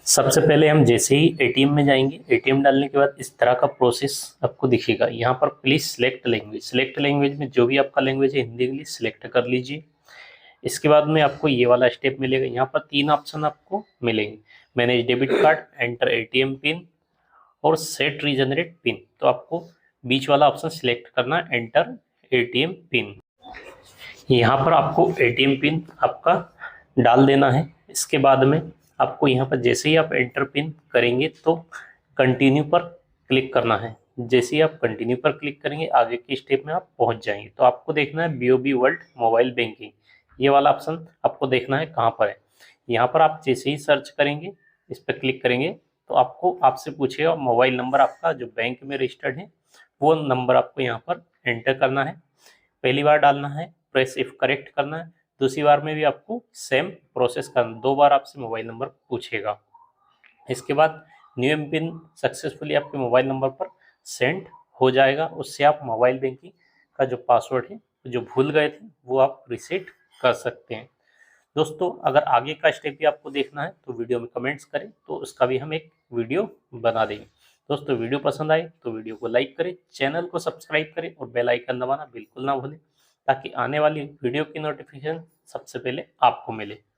सबसे पहले हम जैसे ही एटीएम में जाएंगे, एटीएम डालने के बाद इस तरह का प्रोसेस आपको दिखेगा। यहाँ पर प्लीज सिलेक्ट लैंग्वेज में जो भी आपका लैंग्वेज है हिंदी इंग्लिश सिलेक्ट कर लीजिए। इसके बाद में आपको ये वाला स्टेप मिलेगा। यहाँ पर 3 ऑप्शन आपको मिलेंगे, manage debit card, enter ATM pin और सेट रीजनरेट पिन। तो आपको बीच वाला ऑप्शन सिलेक्ट करना है, एंटर एटीएम पिन। यहाँ पर आपको एटीएम पिन आपका डाल देना है। इसके बाद में आपको यहाँ पर जैसे ही आप एंटर पिन करेंगे तो कंटिन्यू पर क्लिक करना है। जैसे ही आप कंटिन्यू पर क्लिक करेंगे आगे के स्टेप में आप पहुंच जाएंगे। तो आपको देखना है बीओबी वर्ल्ड मोबाइल बैंकिंग, ये वाला ऑप्शन आपको देखना है कहाँ पर है। यहाँ पर आप जैसे ही सर्च करेंगे, इस पर क्लिक करेंगे तो आपको आपसे पूछेगा मोबाइल नंबर आपका जो बैंक में रजिस्टर्ड है, वो नंबर आपको यहाँ पर एंटर करना है। पहली बार डालना है, प्रेस इफ करेक्ट करना है। दूसरी बार में भी आपको सेम प्रोसेस करना, 2 बार आपसे मोबाइल नंबर पूछेगा। इसके बाद न्यू एम पिन सक्सेसफुली आपके मोबाइल नंबर पर सेंड हो जाएगा। उससे आप मोबाइल बैंकिंग का जो पासवर्ड है जो भूल गए थे वो आप रिसेट कर सकते हैं। दोस्तों अगर आगे का स्टेप भी आपको देखना है तो वीडियो में कमेंट्स करें, तो उसका भी हम एक वीडियो बना देंगे। दोस्तों वीडियो पसंद आए तो वीडियो को लाइक करें, चैनल को सब्सक्राइब करें और बेल आइकन दबाना बिल्कुल ना भूलें, ताकि आने वाली वीडियो की नोटिफिकेशन सबसे पहले आपको मिले।